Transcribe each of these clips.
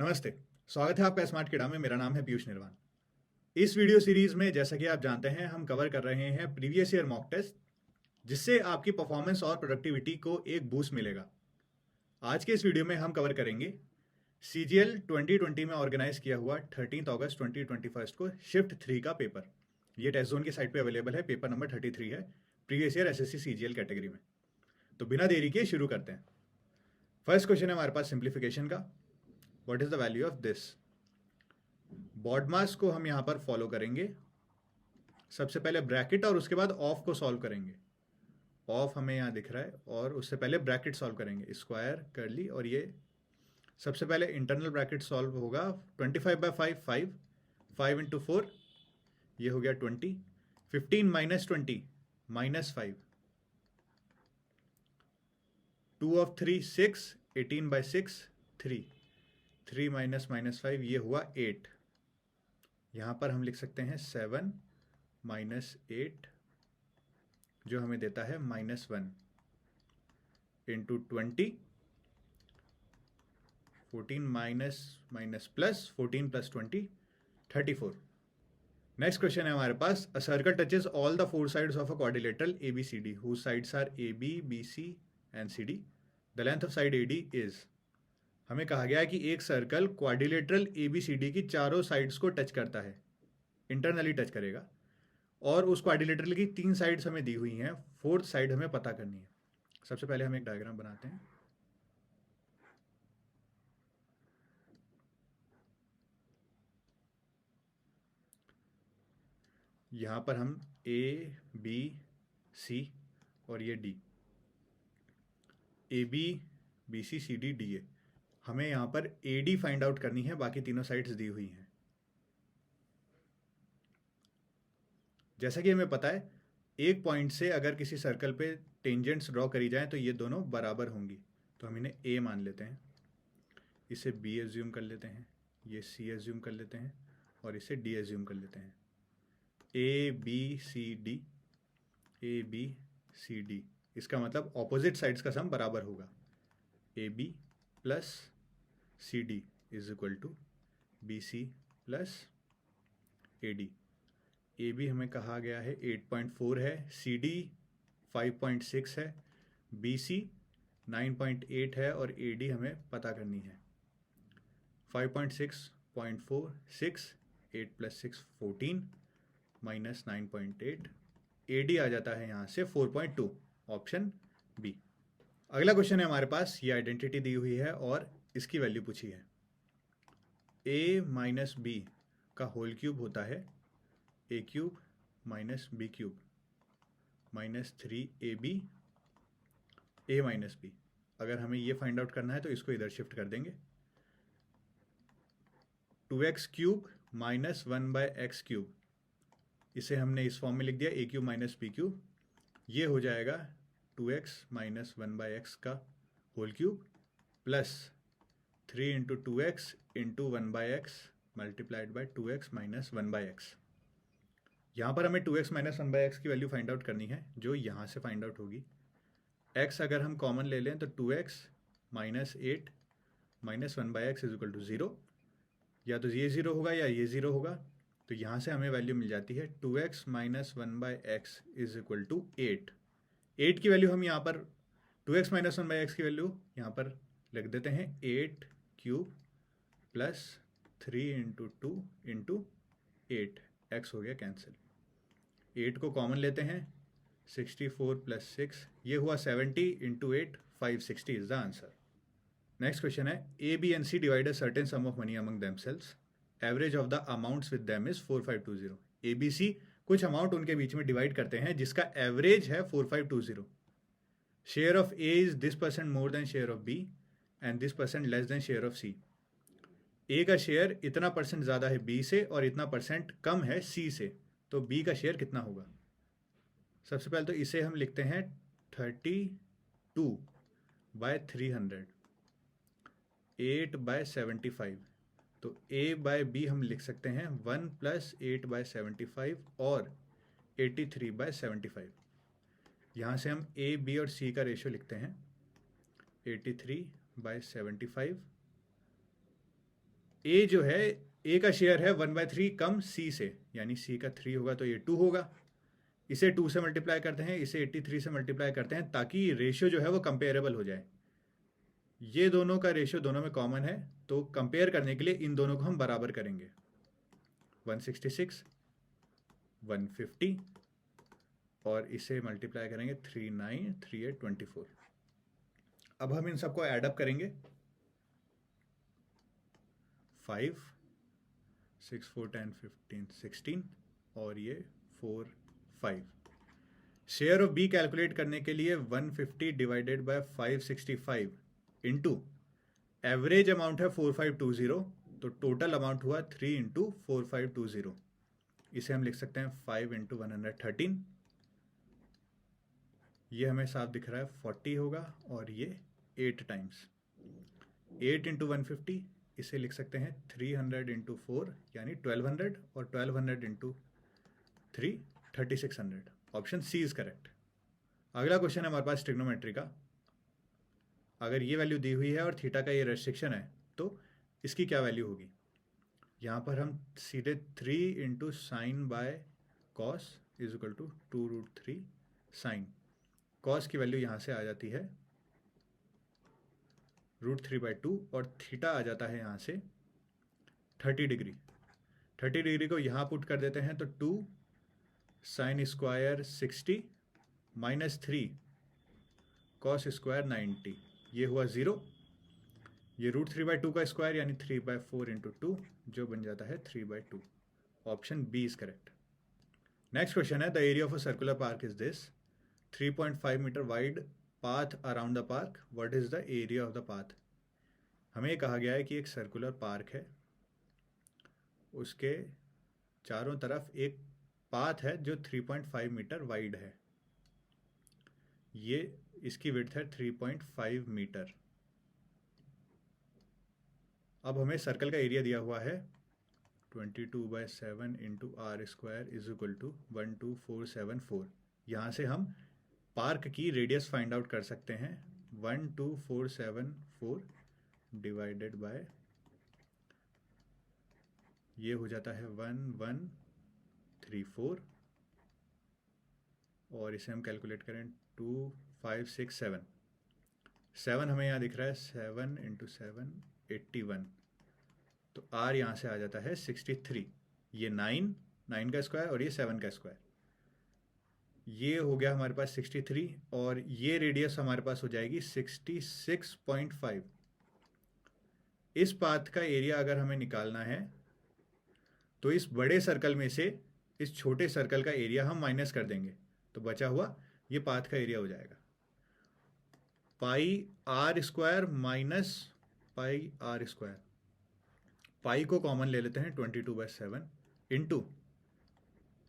नमस्ते। स्वागत है आपका स्मार्ट किडा में। मेरा नाम है पीयूष निर्वाण। इस वीडियो सीरीज में जैसा कि आप जानते हैं हम कवर कर रहे हैं प्रीवियस ईयर मॉक टेस्ट, जिससे आपकी परफॉर्मेंस और प्रोडक्टिविटी को एक बूस्ट मिलेगा। आज के इस वीडियो में हम कवर करेंगे CGL 2020 में ऑर्गेनाइज किया हुआ 13 अगस्त 2021 को शिफ्ट 3 का पेपर। ये टेस्ट जोन की साइट पे अवेलेबल है। पेपर नंबर 33 है previous year SSC CGL category में। तो बिना देरी के शुरू करते हैं। फर्स्ट क्वेश्चन है हमारे पास सिंप्लीफिकेशन का। What is the value of this? BODMAS को हम यहां पर फॉलो करेंगे। सबसे पहले ब्रैकेट और उसके बाद ऑफ को सॉल्व करेंगे। ऑफ हमें यहां दिख रहा है और उससे पहले ब्रैकेट सॉल्व करेंगे, स्क्वायर करली। और ये सबसे पहले इंटरनल ब्रैकेट सॉल्व होगा। 25/5 5, 5 इंटू 4 ये हो गया 20। 15 माइनस 20 -5, 2 of 3 6, 18/6 3, 3 माइनस -5 ये हुआ 8। यहां पर हम लिख सकते हैं 7 -8 जो हमें देता है -1 into 20, 14 minus plus 14 plus 20 34। Next question है हमारे पास। A circle touches all the 4 sides of a quadrilateral ABCD whose sides are AB, BC and CD. The length of side AD is। हमें कहा गया है कि एक सर्कल क्वाड्रिलेटरल ABCD की चारों साइड्स को टच करता है, इंटरनली टच करेगा, और उस क्वाड्रिलेटरल की 3 साइड्स हमें दी हुई हैं। 4th साइड हमें पता करनी है। सबसे पहले हम एक डायग्राम बनाते हैं। यहां पर हम A, B, C और ये D, AB, BC, CD, DA। हमें यहां पर AD फाइंड आउट करनी है। बाकी तीनों साइड्स दी हुई हैं। जैसा कि हमें पता है, एक पॉइंट से अगर किसी सर्कल पे टेंजेंट्स ड्रॉ करी जाए तो ये दोनों बराबर होंगी। तो हम इन्हें A मान लेते हैं, इसे B एज्यूम कर लेते हैं, ये C एज्यूम कर लेते हैं और इसे D एज्यूम कर लेते हैं। ABCD, ABCD, इसका मतलब ऑपोजिट साइड्स का सम बराबर होगा। AB plus CD is equal to BC plus AD। AB हमें कहा गया है 8.4 है, CD 5.6 है, BC 9.8 है और AD हमें पता करनी है। 5.6, 0.4, 6, 8 प्लस 6 14 माइनस 9.8। AD आ जाता है यहाँ से 4.2, ऑप्शन बी। अगला क्वेश्चन है हमारे पास। ये आइडेंटिटी दी हुई है और इसकी वैल्यू पूछी है। A माइनस बी का होल क्यूब होता है A cube minus B cube minus 3AB A minus B। अगर हमें ये फाइंड आउट करना है तो इसको इधर शिफ्ट कर देंगे। 2x cube minus 1/x cube, इसे हमने इस फॉर्म में लिख दिया A cube minus B cube. ये हो जाएगा 2x माइनस 1/x का whole cube plus 3 into 2x into 1/x multiplied by 2x minus 1/x। यहाँ पर हमें 2x माइनस 1/x की वैल्यू फाइंड आउट करनी है, जो यहाँ से फाइंड आउट होगी। x अगर हम कॉमन ले लें तो 2x minus 8 minus 1/x is equal to 0। या तो ये 0 होगा या ये 0 होगा। तो यहाँ से हमें वैल्यू मिल जाती है 2x minus 1/x is equal to 8। 8 की वैल्यू हम यहाँ पर 2x माइनस 1/x की वैल्यू यहाँ पर लिख देते हैं 8 cube plus 3 into 2 into 8। x हो गया कैंसिल। 8 को कॉमन लेते हैं, 64 प्लस 6 ये हुआ 70 into 8 560 is the answer. Next question है। A, B and C divide a certain sum of money among themselves. Average of the amounts with them is 4520. A, B, C कुछ amount उनके बीच में divide करते हैं जिसका average है 4520। Share of A is this percent more than share of B and this percent less than share of C। A का share इतना percent ज़्यादा है B से और इतना परसेंट कम है C से। तो B का शेयर कितना होगा? सबसे पहले तो इसे हम लिखते हैं 32/300, 8/75। तो A/B हम लिख सकते हैं 1 + 8/75 और 83/75। यहाँ से हम A, B और C का रेशियो लिखते हैं 83/75 ए जो है, ए का शेयर है 1/3 कम सी से, यानी सी का 3 होगा तो ये 2 होगा। इसे 2 से मल्टीप्लाई करते हैं, इसे 83 से मल्टीप्लाई करते हैं, ताकि रेशियो जो है वो कंपेरेबल हो जाए। ये दोनों का रेशियो दोनों में कॉमन है, तो कंपेयर करने के लिए इन दोनों को हम बराबर करेंगे। 166, 150 और इसे मल्टीप्लाई करेंगे 39, 38, 24। अब हम इन सबको ऐडअप करेंगे। 5, 6, 4, 10, 15, 16 और ये 4, 5। शेयर ऑफ बी कैलकुलेट करने के लिए 150 divided by 565 into average amount है 4520, तो टोटल अमाउंट हुआ 3 इंटू 4520। इसे हम लिख सकते हैं 5 इंटू 113। ये हमें साफ दिख रहा है 40 होगा, और ये 8 टाइम्स 8 इंटू 150, इसे लिख सकते हैं 300 इंटू 4 यानी 1200, और 1200 into 3 3600। Option C is correct. अगला क्वेश्चन है हमारे पास ट्रिग्नोमेट्री का। अगर ये वैल्यू दी हुई है और थीटा का ये रेस्ट्रिक्शन है, तो इसकी क्या वैल्यू होगी। यहाँ पर हम सीधे 3 into sine by cos is equal to 2√3 sine. Cos की वैल्यू यहाँ से आ जाती है √3/2, और थीटा आ जाता है यहाँ से 30 डिग्री। 30 डिग्री को यहाँ पुट कर देते हैं, तो 2 sine square 60 minus 3 cos square 90, ये हुआ 0। ये √3/2 का स्क्वायर यानी 3/4 इंटू 2, जो बन जाता है 3/2। Option B is correct. Next question है, the area of a circular park is this, 3.5 metre wide path around the park, what is the area of the path. हमें कहा गया है कि एक सर्कुलर पार्क है, उसके चारों तरफ एक पाथ है जो 3.5 मीटर वाइड है। ये इसकी विड्थ है 3.5 मीटर। अब हमें सर्कल का एरिया दिया हुआ है 22/7 into R square is equal to 12474। यहाँ से हम पार्क की रेडियस फाइंड आउट कर सकते हैं। 12474 डिवाइडेड बाय, ये हो जाता है 1134, और इसे हम कैलकुलेट करें 2567। 7 हमें यहाँ दिख रहा है, 7 इंटू 7 81, तो आर यहाँ से आ जाता है 63। ये 9 का स्क्वायर और ये 7 का स्क्वायर, ये हो गया हमारे पास 63, और ये रेडियस हमारे पास हो जाएगी 66.5। इस पाथ का एरिया अगर हमें निकालना है, तो इस बड़े सर्कल में से इस छोटे सर्कल का एरिया हम माइनस कर देंगे, तो बचा हुआ ये पाथ का एरिया हो जाएगा pi R square minus pi R square. Pi को कॉमन ले लेते हैं 22/7 into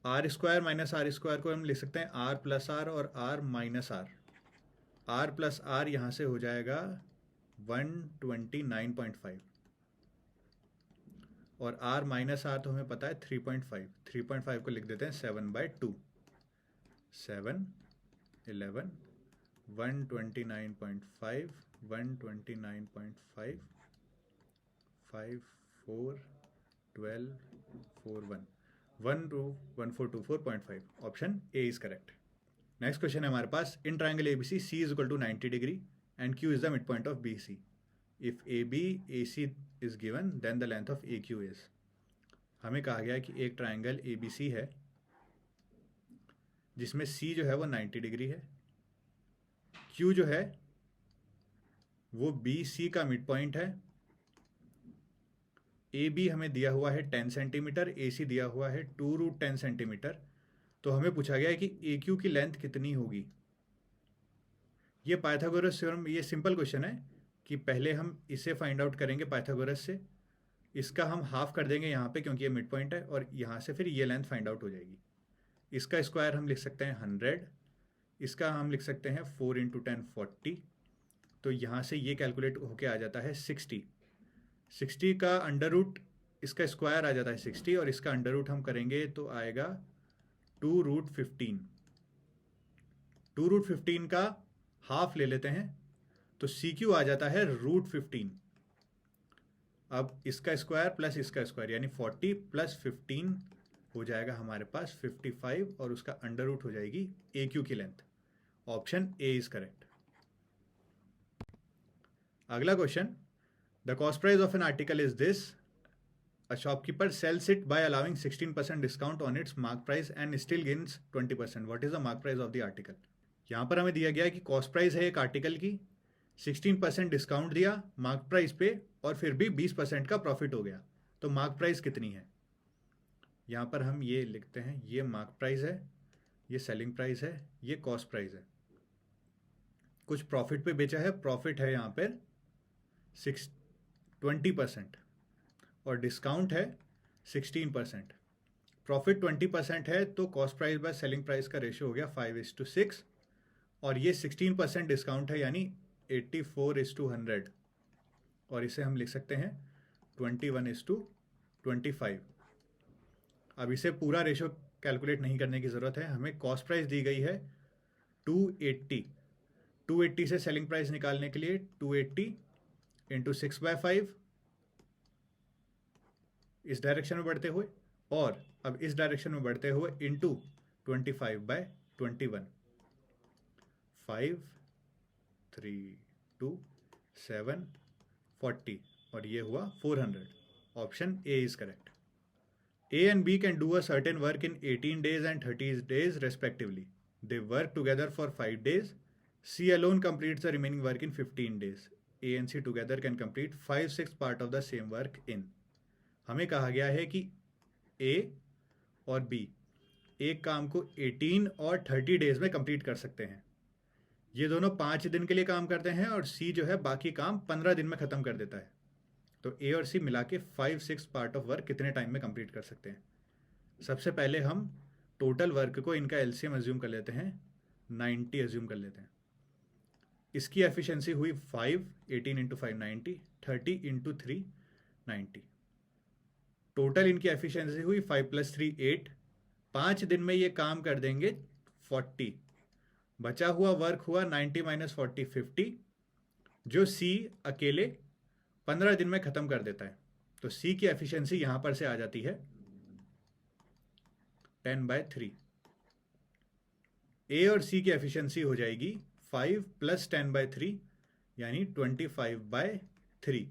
R square minus R square को हम लिख सकते हैं आर प्लस आर और R minus R. R plus R यहाँ से हो जाएगा 129.5, और आर माइनस आर तो हमें पता है 3.5। 3.5 को लिख देते हैं 7/2। 7, 11, 129.5, 129.5, 5, 4, 12, 4, 1, 1424.5। Option A is correct. Next question है हमारे पास, in triangle ABC C is equal to 90 degree and Q is the mid point of B C. If A B A C is given then the length of A Q is. हमें कहा गया है कि एक triangle A B C है जिसमें सी जो है वो 90 डिग्री है, क्यू जो है वो बी सी का मिड पॉइंट है, ए बी हमें दिया हुआ है 10 सेंटीमीटर, ए सी दिया हुआ है 2√10 सेंटीमीटर। तो हमें पूछा गया है कि ए क्यू की लेंथ कितनी होगी। ये पाइथागोरस थ्योरम, ये सिंपल क्वेश्चन है कि पहले हम इसे फाइंड आउट करेंगे पाइथागोरस से, इसका हम हाफ कर देंगे यहाँ पे क्योंकि ये मिड पॉइंट है, और यहाँ से फिर ये लेंथ फाइंड आउट हो जाएगी। इसका स्क्वायर हम लिख सकते हैं 100, इसका हम लिख सकते हैं 4 इंटू 10 40, तो यहाँ से ये कैलकुलेट होके आ जाता है 60। 60 का अंडर रूट, इसका स्क्वायर आ जाता है 60, और इसका अंडर रूट हम करेंगे तो आएगा 2√15। 2√15 का हाफ ले लेते हैं तो सी क्यू आ जाता है √15। अब इसका स्क्वायर प्लस इसका स्क्वायर यानी 40 प्लस 15 हो जाएगा हमारे पास 55 और उसका अंडर रूट हो जाएगी ए क्यू की लेंथ। Option A is correct. अगला question, the cost price of an article is this, a shopkeeper sells it by allowing 16% discount on its mark price and still gains 20%. What is the mark price of the article? यहाँ पर हमें दिया गया है कि cost price है एक article की, 16% डिस्काउंट दिया मार्क प्राइस पे और फिर भी 20% का प्रॉफिट हो गया, तो मार्क प्राइस कितनी है? यहाँ पर हम ये लिखते हैं, ये मार्क प्राइस है, ये सेलिंग प्राइस है, ये कॉस्ट प्राइस है। कुछ प्रॉफिट पे बेचा है, प्रॉफिट है यहाँ पर 20% और डिस्काउंट है 16%। प्रॉफिट 20% है तो cost price by selling price का रेशियो हो गया 5:6 और ये 16% डिस्काउंट है यानी 84:100 और इसे हम लिख सकते हैं 21:25। अब इसे पूरा रेशियो कैलकुलेट नहीं करने की ज़रूरत है, हमें कॉस्ट प्राइस दी गई है 280 से सेलिंग प्राइस निकालने के लिए 280 इंटू 6/5 इस डायरेक्शन में बढ़ते हुए और अब इस डायरेक्शन में बढ़ते हुए इंटू 25/21 5 3 2 7 40 और ये हुआ 400। Option A is correct. A and B can do a certain work in 18 days and 30 days respectively. They work together for 5 days. C alone completes the remaining work in 15 days. A and C together can complete 5/6 part of the same work in. हमें कहा गया है कि A और B एक काम को 18 और 30 डेज में कंप्लीट कर सकते हैं। ये दोनों 5 दिन के लिए काम करते हैं और C जो है बाकी काम 15 दिन में ख़त्म कर देता है। तो ए और सी मिला के 5/6 पार्ट ऑफ वर्क कितने टाइम में कंप्लीट कर सकते हैं? सबसे पहले हम टोटल वर्क को इनका एलसीएम अज्यूम कर लेते हैं, 90 अज्यूम कर लेते हैं। इसकी एफिशिएंसी हुई 5, 18 इंटू 5 90, 30 इंटू 3 90। टोटल इनकी एफिशिएंसी हुई 5 + 3 8। 5 दिन में ये काम कर देंगे 40। बचा हुआ वर्क हुआ 90 - 40 50, जो सी अकेले 15 दिन में ख़त्म कर देता है। तो C की एफिशिएंसी यहां पर से आ जाती है 10/3। A और C की एफिशिएंसी हो जाएगी 5 + 10/3 यानी 25/3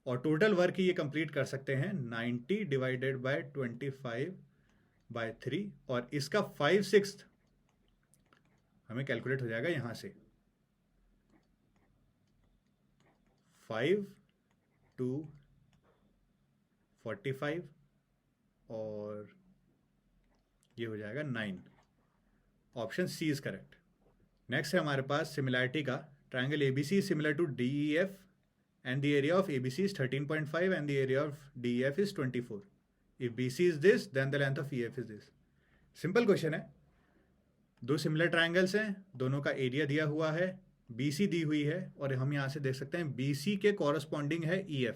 और टोटल वर्क ये कंप्लीट कर सकते हैं 90 डिवाइडेड बाय 25/3 और इसका 5/6 हमें कैलकुलेट हो जाएगा यहां से 5 to 45 और ये हो जाएगा 9। Option C is correct. Next है हमारे पास सिमिलैरिटी का, triangle ABC is similar to DEF and the area of ABC is 13.5 and the area of DEF is 24. If BC is this, then the length of EF is this. Simple question है, दो similar triangles हैं, दोनों का area दिया हुआ है, BC दी हुई है और हम यहाँ से देख सकते हैं BC के कॉरस्पॉन्डिंग है EF,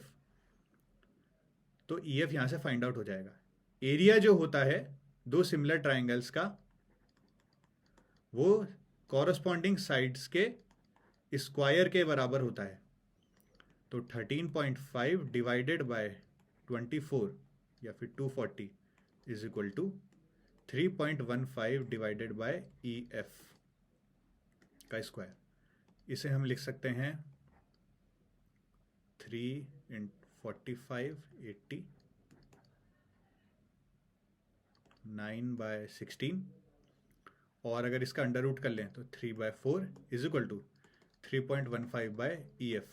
तो EF यहाँ से फाइंड आउट हो जाएगा। एरिया जो होता है दो सिमिलर ट्राइंगल्स का वो कॉरस्पॉन्डिंग साइड्स के स्क्वायर के बराबर होता है। तो 13.5 डिवाइडेड बाय 24 या फिर 240 is equal to 3.15 divided by EF का स्क्वायर। इसे हम लिख सकते हैं 3 × 45 80 9/16 और अगर इसका अंडर रूट कर लें तो 3/4 is equal to 3.15/EF।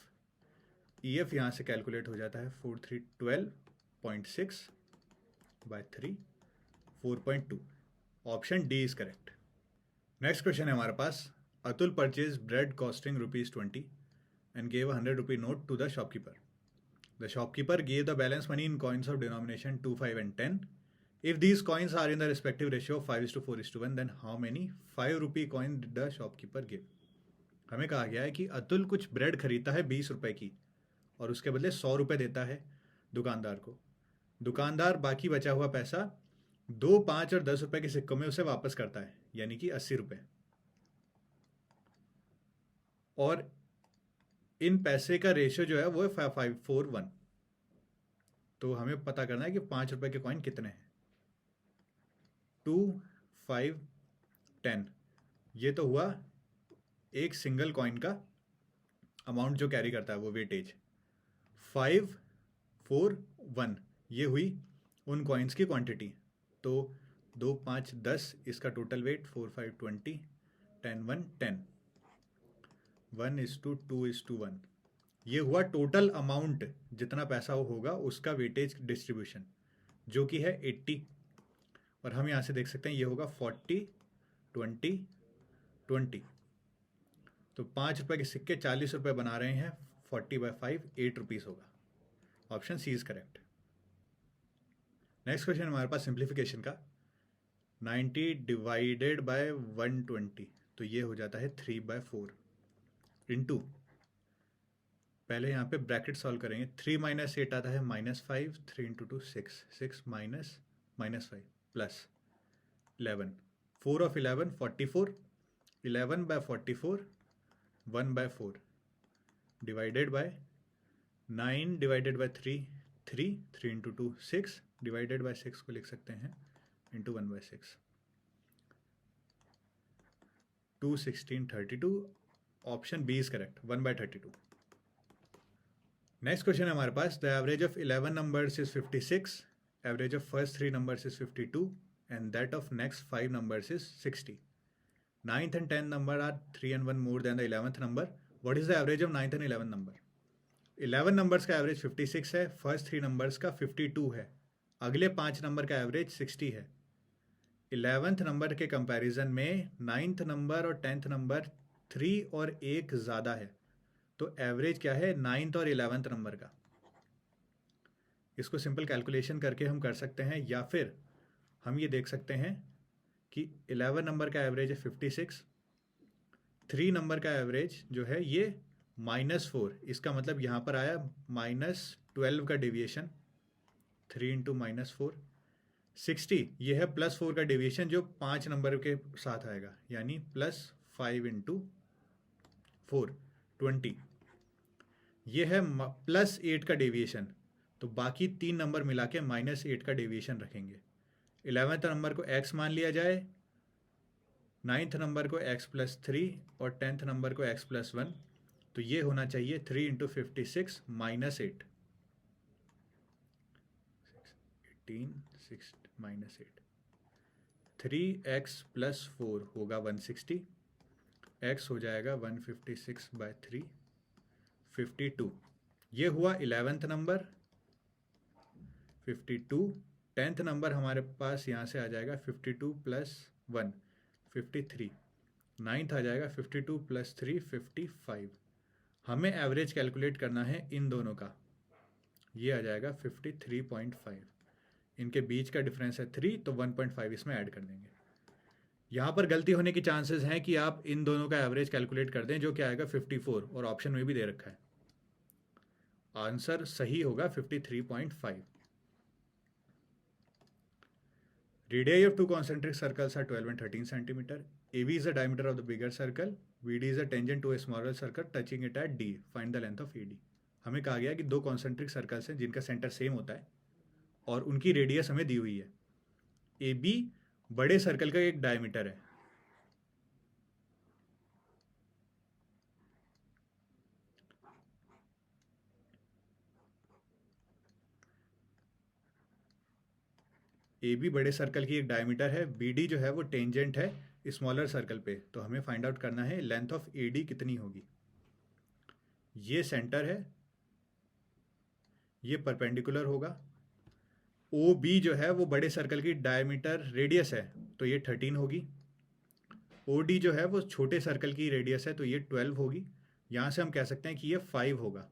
EF यहाँ से कैलकुलेट हो जाता है 4312.6/3 4.2। Option D is correct. Next question है हमारे पास, Atul purchase bread costing ₹20 and gave a 100 rupee note to the shopkeeper. The shopkeeper gave the balance money in coins of denomination 2, 5 and 10. If these coins are in the respective ratio of 5:4:1, then how many 5 rupee coin did the shopkeeper give? हमें कहा गया है कि अतुल कुछ bread खरीदता है 20 रुपए की और उसके बदले 100 रुपए देता है दुकानदार को। दुकानदार बाकी बचा हुआ पैसा 2, 5 और 10 रुपए के सिक्कों में उसे वापस करता है, यानी कि 80 रुपए। और इन पैसे का रेशियो जो है वो है 5:4:1। तो हमें पता करना है कि 5 रुपए के कॉइन कितने हैं। 2, 5, 10, ये तो हुआ एक सिंगल कॉइन का अमाउंट जो कैरी करता है वो वेटेज। 5, 4, 1, ये हुई उन कॉइन्स की क्वांटिटी। तो 2, 5, 10, इसका टोटल वेट 4, 5, 20, 10, 1, 10, 1:2:1, ये हुआ टोटल अमाउंट, जितना पैसा वो होगा उसका वेटेज डिस्ट्रीब्यूशन, जो कि है 80। और हम यहाँ से देख सकते हैं ये होगा 40, 20, 20। तो 5 रुपए के सिक्के 40 रुपए बना रहे हैं। 40/5 8 रुपीज़ होगा। Option C is correct. Next question हमारे पास सिंप्लीफिकेशन का। 90 डिवाइडेड बाय 120, तो ये हो जाता है 3/4 इंटू, पहले यहाँ पे ब्रैकेट सॉल्व करेंगे। 3 - 8 आता है -5, 3 × 2 6, 6 -5 plus 11, 4 of 11 44, 11/44 1/4 divided by 9 divided by 3 3 3 × 2 6 divided by 6 को लिख सकते हैं into 1/6, 2 16 32। Option B is correct, 1/32। Next question है हमारे पास। The average of 11 numbers is 56, average of first 3 numbers is 52 and that of next 5 numbers is 60. 9th and 10th number are 3 and 1 more than the 11th number. What is the average of 9th and 11th number? 11 numbers का average 56 है, first 3 numbers का 52 है, अगले 5 number का average 60 है। 11th number के comparison में 9th number और 10th नंबर 3 और 1 ज़्यादा है, तो एवरेज क्या है 9th और 11th नंबर का। इसको सिंपल कैलकुलेशन करके हम कर सकते हैं, या फिर हम ये देख सकते हैं कि 11 नंबर का एवरेज है 56, 3 नंबर का एवरेज जो है ये -4, इसका मतलब यहाँ पर आया -12 का डेविएशन, 3 × -4, 60 ये है +4 का डेविएशन जो 5 नंबर के साथ आएगा, यानी +5 × 4 20, ये है +8 का डेविएशन, तो बाकी 3 नंबर मिला के -8 का डेविएशन रखेंगे। 11th नंबर को x मान लिया जाए, 9th नंबर को x + 3 और 10th नंबर को x + 1, तो ये होना चाहिए 3 × 56 - 8, 18 6 -8, 3x + 4 होगा 160, x हो जाएगा 156/3 52। ये हुआ 11th नंबर 52। 10th नंबर हमारे पास यहाँ से आ जाएगा 52 + 1 53, 9th आ जाएगा 52 + 3 55। हमें एवरेज कैलकुलेट करना है इन दोनों का, ये आ जाएगा 53.5, इनके बीच का डिफरेंस है 3, तो 1.5 इसमें ऐड कर देंगे। यहाँ पर गलती होने की चांसेस हैं कि आप इन दोनों का एवरेज कैलकुलेट कर दें, जो क्या आएगा 54, और ऑप्शन में भी दे रखा है। आंसर सही होगा 53.5। Radii of two concentric circles are 12 and 13 centimeter. AB is the diameter of the bigger circle. VD is a tangent to a smaller circle touching it at D. Find the length of AD. हमें कहा गया कि 2 concentric circles हैं जिनका centre same होता है और उनकी रेडियस हमें दी हुई है। AB बड़े सर्कल का एक डायमीटर है। AB बड़े सर्कल की एक डायमीटर है, BD जो है वो टेंजेंट है स्मॉलर सर्कल पे, तो हमें फाइंड आउट करना है लेंथ ऑफ AD कितनी होगी। ये सेंटर है, ये परपेंडिकुलर होगा। OB जो है वो बड़े सर्कल की डायमीटर रेडियस है, तो ये 13 होगी। OD जो है वो छोटे सर्कल की रेडियस है, तो ये 12 होगी। यहाँ से हम कह सकते हैं कि ये 5 होगा।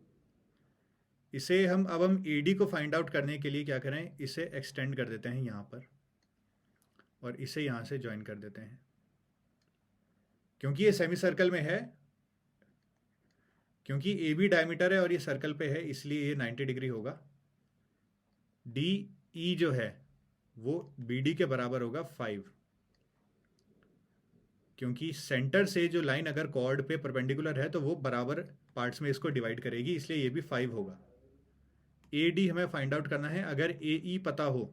इसे हम AD को फाइंड आउट करने के लिए क्या करें, इसे एक्सटेंड कर देते हैं यहाँ पर और इसे यहाँ से ज्वाइन कर देते हैं। क्योंकि ये सेमी सर्कल में है, क्योंकि AB डायमीटर है और ये सर्कल पे है, इसलिए ये 90 डिग्री होगा। DE जो है वो BD के बराबर होगा 5, क्योंकि सेंटर से जो लाइन अगर कॉर्ड पे परपेंडिकुलर है तो वो बराबर पार्ट्स में इसको डिवाइड करेगी, इसलिए ये भी 5 होगा। ए डी हमें फाइंड आउट करना है। अगर ए ई पता हो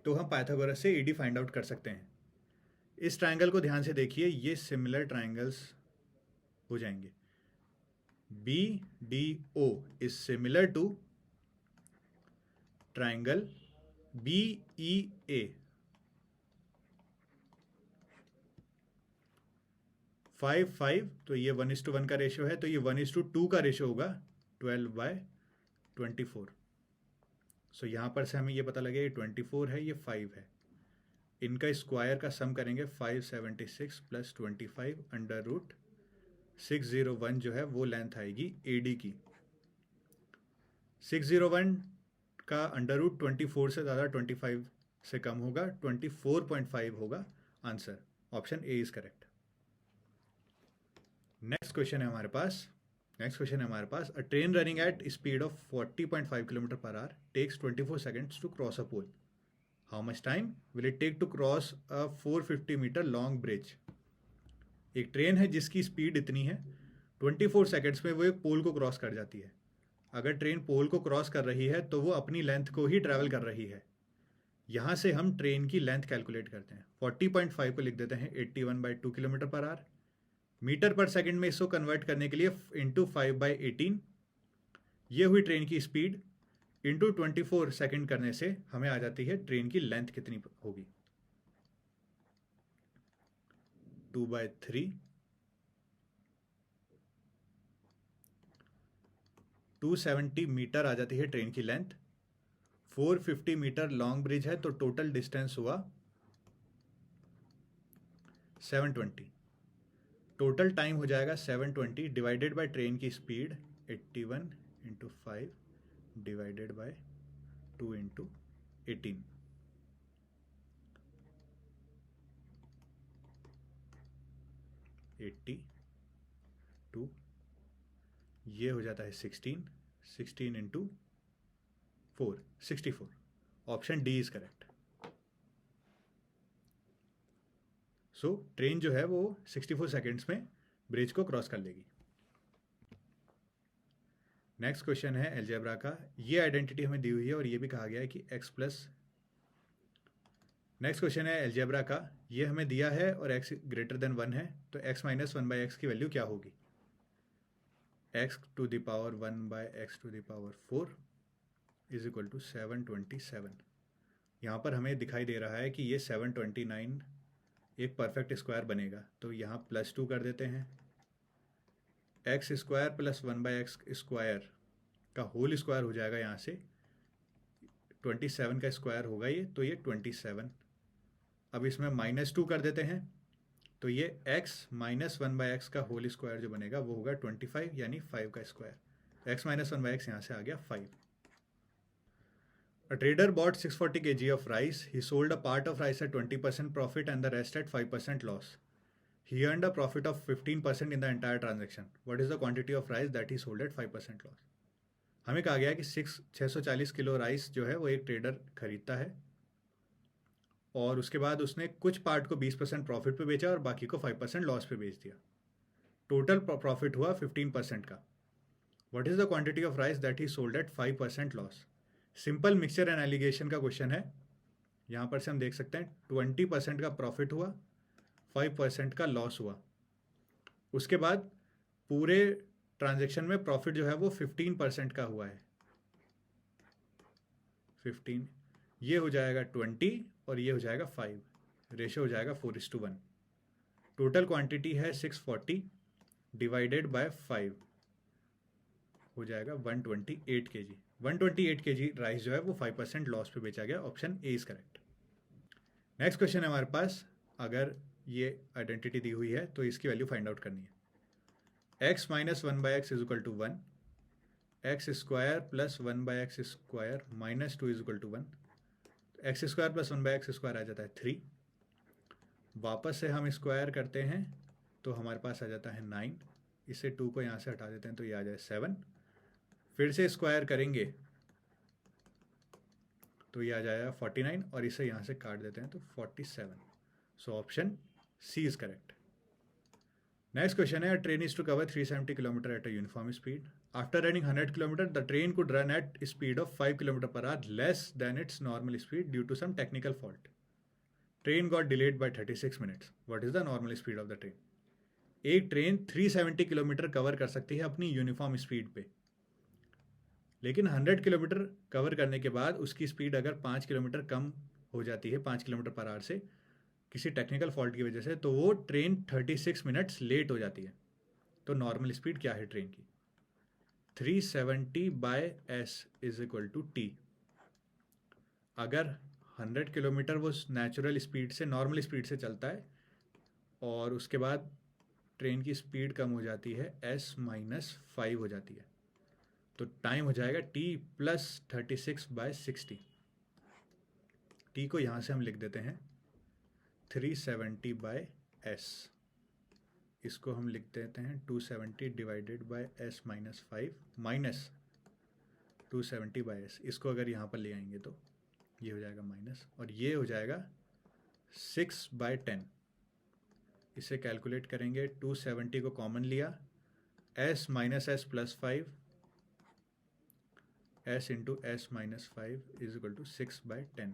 तो हम पाइथागोरस से ए डी फाइंड आउट कर सकते हैं। इस ट्राइंगल को ध्यान से देखिए, ये सिमिलर ट्राइंगल्स हो जाएंगे। B D O is similar to triangle B E A. 5 तो ये 1:1 का रेशियो है, तो ये 1:2 का रेशियो होगा 12/24। सो यहाँ पर से हमें ये पता लगेगा 24 है, ये 5 है। इनका स्क्वायर का सम करेंगे 576 + 25 √601 जो है वो लेंथ आएगी ए डी की। 601 का √24 से ज़्यादा 25 से कम होगा, 24.5 होगा answer. Option A is correct. Next question है हमारे पास a train running at speed of 40.5 km/h takes 24 seconds to cross a pole. How much time will it take to cross a 450 metre long bridge. एक train है जिसकी speed इतनी है, 24 seconds में वो एक पोल को क्रॉस कर जाती है। अगर ट्रेन पोल को क्रॉस कर रही है तो वो अपनी लेंथ को ही ट्रैवल कर रही है। यहाँ से हम ट्रेन की लेंथ कैलकुलेट करते हैं। 40.5 को लिख देते हैं 81/2 km/h। मीटर पर सेकंड में इसको कन्वर्ट करने के लिए इंटू 5/18, ये हुई ट्रेन की स्पीड, इंटू 24 सेकंड करने से हमें आ जाती है ट्रेन की लेंथ कितनी होगी। 2/3 270 मीटर आ जाती है ट्रेन की लेंथ। 450 मीटर लॉन्ग ब्रिज है तो टोटल डिस्टेंस हुआ 720। टोटल टाइम हो जाएगा 720 डिवाइडेड बाय ट्रेन की स्पीड 81 × 5 डिवाइडेड बाय 2 × 18। ये हो जाता है 16 × 4 64। Option D is correct. So train जो है वो 64 सेकेंड्स में ब्रिज को क्रॉस कर लेगी। नेक्स्ट क्वेश्चन है अलजेब्रा का। ये आइडेंटिटी हमें दी हुई है और ये भी कहा गया है कि x प्लस। नेक्स्ट क्वेश्चन है अलजेब्रा का। ये हमें दिया है और x > 1 है, तो x - 1/x की वैल्यू क्या होगी। x⁴ 1/x⁴ is equal to 727। यहाँ पर हमें दिखाई दे रहा है कि ये 729 एक परफेक्ट स्क्वायर बनेगा, तो यहाँ +2 कर देते हैं। x² + 1/x² का होल स्क्वायर हो जाएगा, यहाँ से 27 का स्क्वायर होगा ये, तो ये 27। अब इसमें -2 कर देते हैं, तो ये x - 1/x का होल स्क्वायर जो बनेगा वो होगा 25, यानी 5 का स्क्वायर। x - 1/x यहाँ से आ गया 5। A trader bought 640 kg of rice. He sold a part of rice at 20% profit and the rest at 5% loss. He earned a profit of 15% in the entire transaction. What is the quantity of rice that he sold at 5% loss? हमें कहा गया कि 640 kilo rice जो है वो एक trader खरीदता है और उसके बाद उसने कुछ पार्ट को 20% प्रॉफिट पे बेचा और बाकी को 5% लॉस पे बेच दिया। टोटल प्रॉफिट हुआ 15% का। What is the quantity of rice that he sold at 5% loss. Simple mixture and allegation का क्वेश्चन है। यहाँ पर से हम देख सकते हैं 20% का प्रॉफिट हुआ, 5% का लॉस हुआ। उसके बाद पूरे ट्रांजैक्शन में प्रॉफिट जो है वो 15% का हुआ है। 15 ये हो जाएगा 20 और ये हो जाएगा 5, रेशियो हो जाएगा 4:1। टोटल क्वांटिटी है 640 डिवाइडेड बाय 5 हो जाएगा 128 kg। 128 kg राइस जो है वो 5% लॉस पे बेचा गया। Option A is correct. Next question है हमारे पास। अगर ये आइडेंटिटी दी हुई है तो इसकी वैल्यू फाइंड आउट करनी है। x - 1/x = 1, x² + 1/x² - 2 = 1। x² + 1/x² आ जाता है 3। वापस से हम स्क्वायर करते हैं तो हमारे पास आ जाता है 9। इसे 2 को यहाँ से हटा देते हैं तो ये आ जाए 7। फिर से स्क्वायर करेंगे तो ये आ जाएगा 49 और इसे यहाँ से काट देते हैं तो 47। So option C is correct. Next question है। Train is to cover 370 km at a uniform speed. After running 100 kilometre the train could run at speed of 5 kilometre per hour less than its normal speed due to some technical fault. Train got delayed by 36 minutes. What is the normal speed of the train? एक train 370 kilometre cover कर सकती है अपनी uniform speed पे, लेकिन 100 kilometre cover करने के बाद उसकी स्पीड अगर 5 किलोमीटर कम हो जाती है 5 किलोमीटर पर आवर से किसी टेक्निकल फॉल्ट की वजह से, तो वो ट्रेन 36 मिनट्स लेट हो जाती है. तो नॉर्मल स्पीड क्या है ट्रेन की? 370 by S is equal to T. अगर 100 किलोमीटर वो नेचुरल स्पीड से नॉर्मल स्पीड से चलता है और उसके बाद ट्रेन की स्पीड कम हो जाती है, s माइनस 5 हो जाती है, तो टाइम हो जाएगा t प्लस 36 बाय 60. t को यहाँ से हम लिख देते हैं 370 बाय s. इसको हम लिख देते हैं 270 divided by s minus 5 minus 270 by s. इसको अगर यहाँ पर ले आएंगे तो ये हो जाएगा माइनस, और ये हो जाएगा 6 बाय 10. इसे कैलकुलेट करेंगे, 270 को कॉमन लिया, s minus S plus 5, s into S minus 5 is equal to 6 by 10.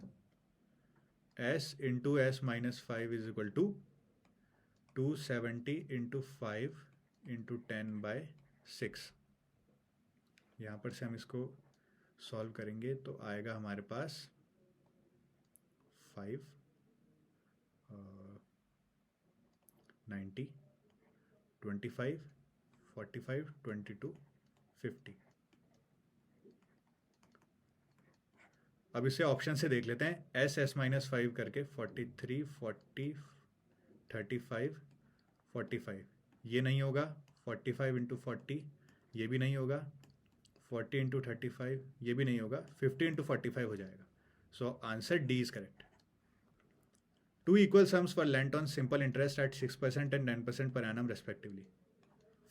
s into S minus 5 is equal to 270 into 5 into 10 by 6. यहाँ पर से हम इसको सॉल्व करेंगे तो आएगा हमारे पास 5 90 25 45 22 50. अब इसे ऑप्शन से देख लेते हैं. s माइनस 5 करके 43 40 35 45 ये नहीं होगा. 45 इंटू 40 ये भी नहीं होगा. 40 इंटू 35 ये भी नहीं होगा. 50 इंटू 45 हो जाएगा. So answer D is correct. Two equal sums were lent on simple interest at 6% and 9% per annum respectively.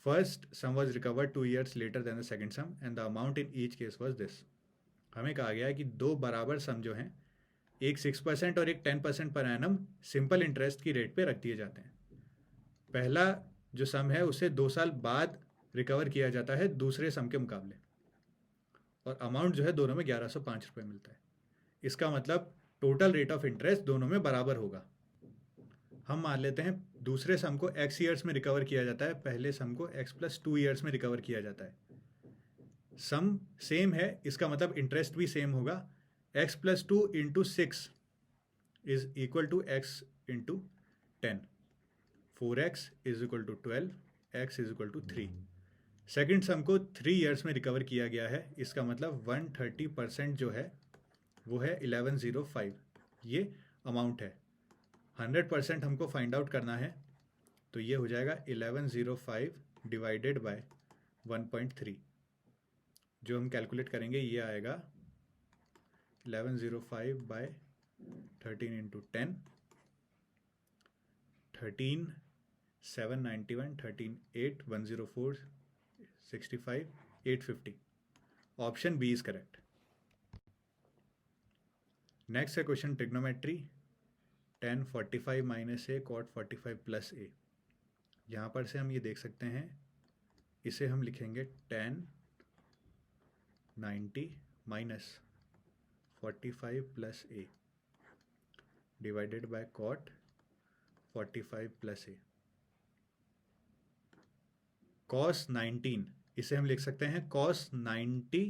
First sum was recovered 2 years later than the second sum and the amount in each case was this. हमें कहा गया है कि दो बराबर सम जो हैं, एक 6% और एक 10% पर एनम सिंपल इंटरेस्ट की रेट पे रख दिए जाते हैं. पहला जो सम है उसे 2 साल बाद रिकवर किया जाता है दूसरे सम के मुकाबले, और अमाउंट जो है दोनों में 1105 रुपये मिलता है. इसका मतलब टोटल रेट ऑफ इंटरेस्ट दोनों में बराबर होगा. हम मान लेते हैं दूसरे सम को x ईयर्स में रिकवर किया जाता है, पहले सम को x प्लस 2 ईयर्स में रिकवर किया जाता है. सम सेम है, इसका मतलब इंटरेस्ट भी सेम होगा. x plus 2 into 6 is equal to x into 10. 4x is equal to 12, x is equal to 3. Second sum को 3 ईयर्स में रिकवर किया गया है, इसका मतलब 130% जो है वो है 1105. ये अमाउंट है. 100% हमको फाइंड आउट करना है, तो ये हो जाएगा 1105 डिवाइडेड बाय 1.3. जो हम कैलकुलेट करेंगे ये आएगा 1105 by 13 into 10, 13 791, 13 8 104 65 850. Option B is correct. Next है question trigonometry. tan 45 minus A cot 45 plus A. यहाँ पर से हम ये देख सकते हैं, इसे हम लिखेंगे tan 90 minus 45 plus A divided by cot 45 plus A. cos 19 इसे हम लिख सकते हैं cos 90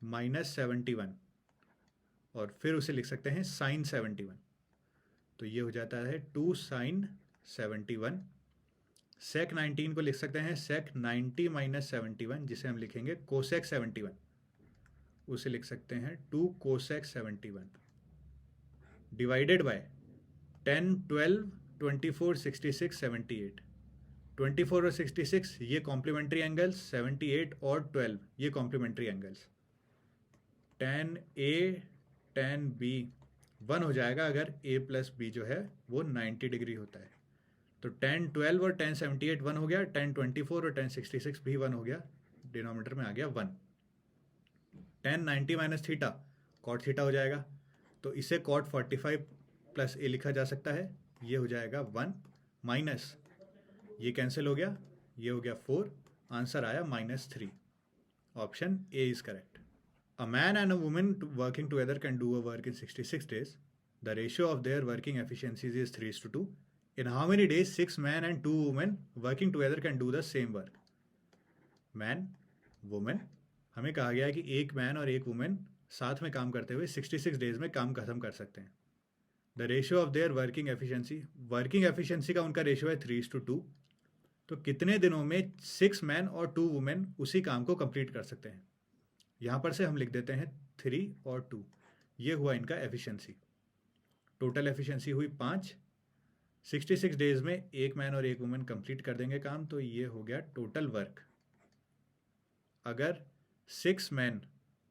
माइनस 71, और फिर उसे लिख सकते हैं sin 71. तो ये हो जाता है 2 sin 71. sec 19 को लिख सकते हैं sec 90 माइनस 71, जिसे हम लिखेंगे cosec 71. उसे लिख सकते हैं 2 cosec 71 डिवाइडेड बाय 10 12 24 66 78. 24 और 66 ये कॉम्प्लीमेंट्री एंगल्स, 78 और 12 ये complementary angles. tan A tan B 1 हो जाएगा अगर A प्लस B जो है वो 90 डिग्री होता है. तो tan 12 और tan 78 1 हो गया, tan 24 और tan 66 भी 1 हो गया, डिनोमिनेटर में आ गया 1. tan 90 minus theta cot theta हो जाएगा, तो इसे cot 45 प्लस A लिखा जा सकता है. ये हो जाएगा 1 माइनस ये कैंसिल हो गया, ये हो गया 4. आंसर आया -3. Option A is correct. A man and a woman working together can do a work in 66 days. The ratio of their working efficiencies is 3:2. In how many days 6 men and 2 women working together can do the same work? Man, woman. हमें कहा गया है कि एक man और एक women साथ में काम करते हुए 66 डेज में काम खत्म कर सकते हैं. The ratio of their working efficiency का उनका रेशियो है 3:2. तो कितने दिनों में 6 मैन और 2 वुमेन उसी काम को कंप्लीट कर सकते हैं? यहाँ पर से हम लिख देते हैं 3 और 2. ये हुआ इनका एफिशिएंसी. टोटल एफिशिएंसी हुई 5. 66 डेज में एक मैन और एक वुमेन कंप्लीट कर देंगे काम, तो ये हो गया टोटल वर्क. अगर 6 मैन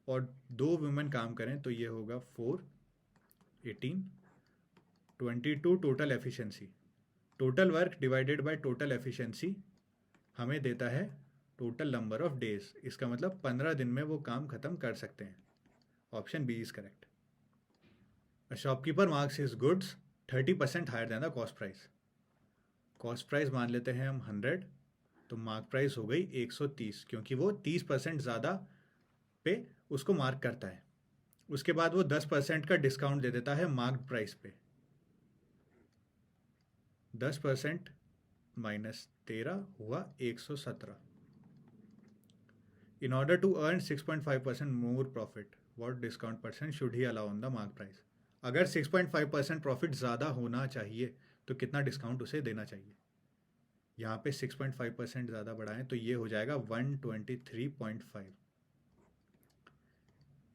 और 2 वुमेन काम करें तो ये होगा 4, 18, 22 total efficiency. Total work divided by total efficiency हमें देता है टोटल नंबर ऑफ डेज. इसका मतलब 15 दिन में वो काम खत्म कर सकते हैं. Option B is correct. A shopkeeper marks his goods 30% higher than the cost price. Cost price मान लेते हैं हम 100, तो मार्क प्राइस हो गई 130, क्योंकि वो 30% ज़्यादा पे उसको मार्क करता है. उसके बाद वो 10% का डिस्काउंट दे देता है मार्क प्राइस पे. 10% माइनस 13 हुआ 117. In order to earn 6.5% more profit, what discount percent should he allow on the mark price? अगर 6.5% प्रॉफिट ज़्यादा होना चाहिए तो कितना डिस्काउंट उसे देना चाहिए? यहाँ पे 6.5% ज़्यादा बढ़ाएं तो ये हो जाएगा 123.5.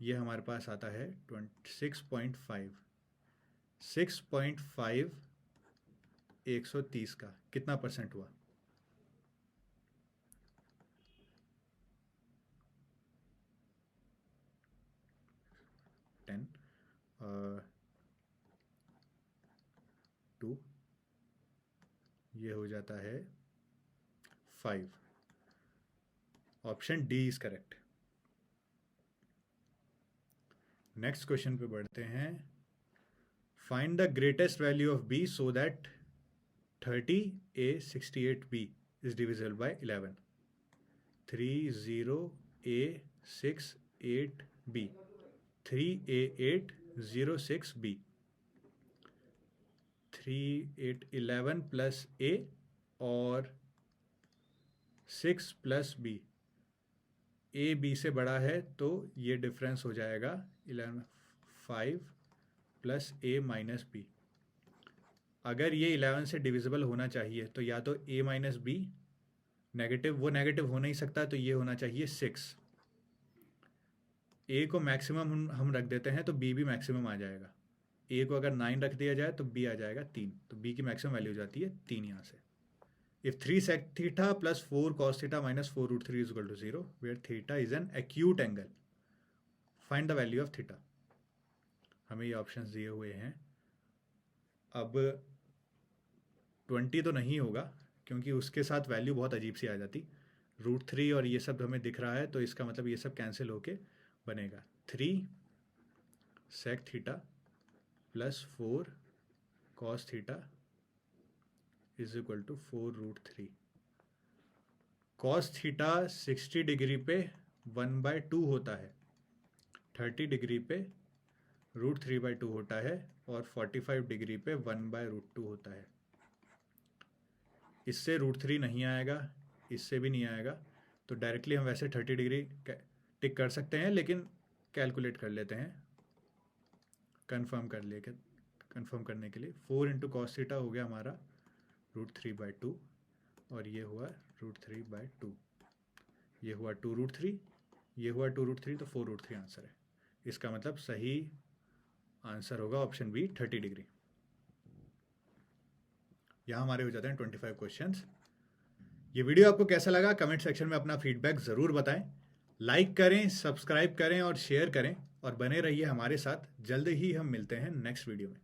ये हमारे पास आता है 6.5. 6.5 130 का कितना परसेंट हुआ? 10, 2, ये हो जाता है 5. Option D is correct. Next question पे बढ़ते हैं. Find the greatest value of B so that 30a68b is divisible by 11. 30a68b 3a806b. 3811 plus a और 6 प्लस b. a b से बड़ा है तो ये डिफरेंस हो जाएगा 5 प्लस a माइनस b. अगर ये 11 से डिविजिबल होना चाहिए तो या तो a माइनस b नेगेटिव, वो नेगेटिव हो नहीं सकता, तो ये होना चाहिए 6. a को मैक्सिमम हम रख देते हैं तो b भी मैक्सिमम आ जाएगा. a को अगर 9 रख दिया जाए तो b आ जाएगा 3, तो b की मैक्सिमम वैल्यू हो जाती है 3 यहाँ से. If 3 sec theta plus 4 cos theta minus 4 root 3 is equal to 0, where theta is an acute angle, find the value of theta. हमें ये ऑप्शंस दिए हुए हैं. अब 20 तो नहीं होगा क्योंकि उसके साथ वैल्यू बहुत अजीब सी आ जाती. रूट 3 और ये सब हमें दिख रहा है, तो इसका मतलब ये सब कैंसिल होके बनेगा 3 sec theta plus 4 cos theta is equal to 4 root 3. cos theta 60 degree पे 1/2 होता है, 30 डिग्री पे रूट 3/2 होता है और 45 डिग्री पे 1/√2 होता है. इससे रूट 3 नहीं आएगा, इससे भी नहीं आएगा, तो डायरेक्टली हम वैसे 30 डिग्री टिक कर सकते हैं, लेकिन कैलकुलेट कर लेते हैं कंफर्म करने के लिए. 4 इंटू कॉस थीटा हो गया हमारा रूट 3/2 और ये हुआ रूट 3/2. ये हुआ 2 रूट 3, ये हुआ 2 रूट 3, तो 4 रूट 3 आंसर है. इसका मतलब सही आंसर होगा ऑप्शन बी 30 डिग्री. यहाँ हमारे हो जाते हैं 25 क्वेश्चंस. ये वीडियो आपको कैसा लगा कमेंट सेक्शन में अपना फीडबैक ज़रूर बताएं. लाइक करें, सब्सक्राइब करें और शेयर करें और बने रहिए हमारे साथ. जल्द ही हम मिलते हैं नेक्स्ट वीडियो में.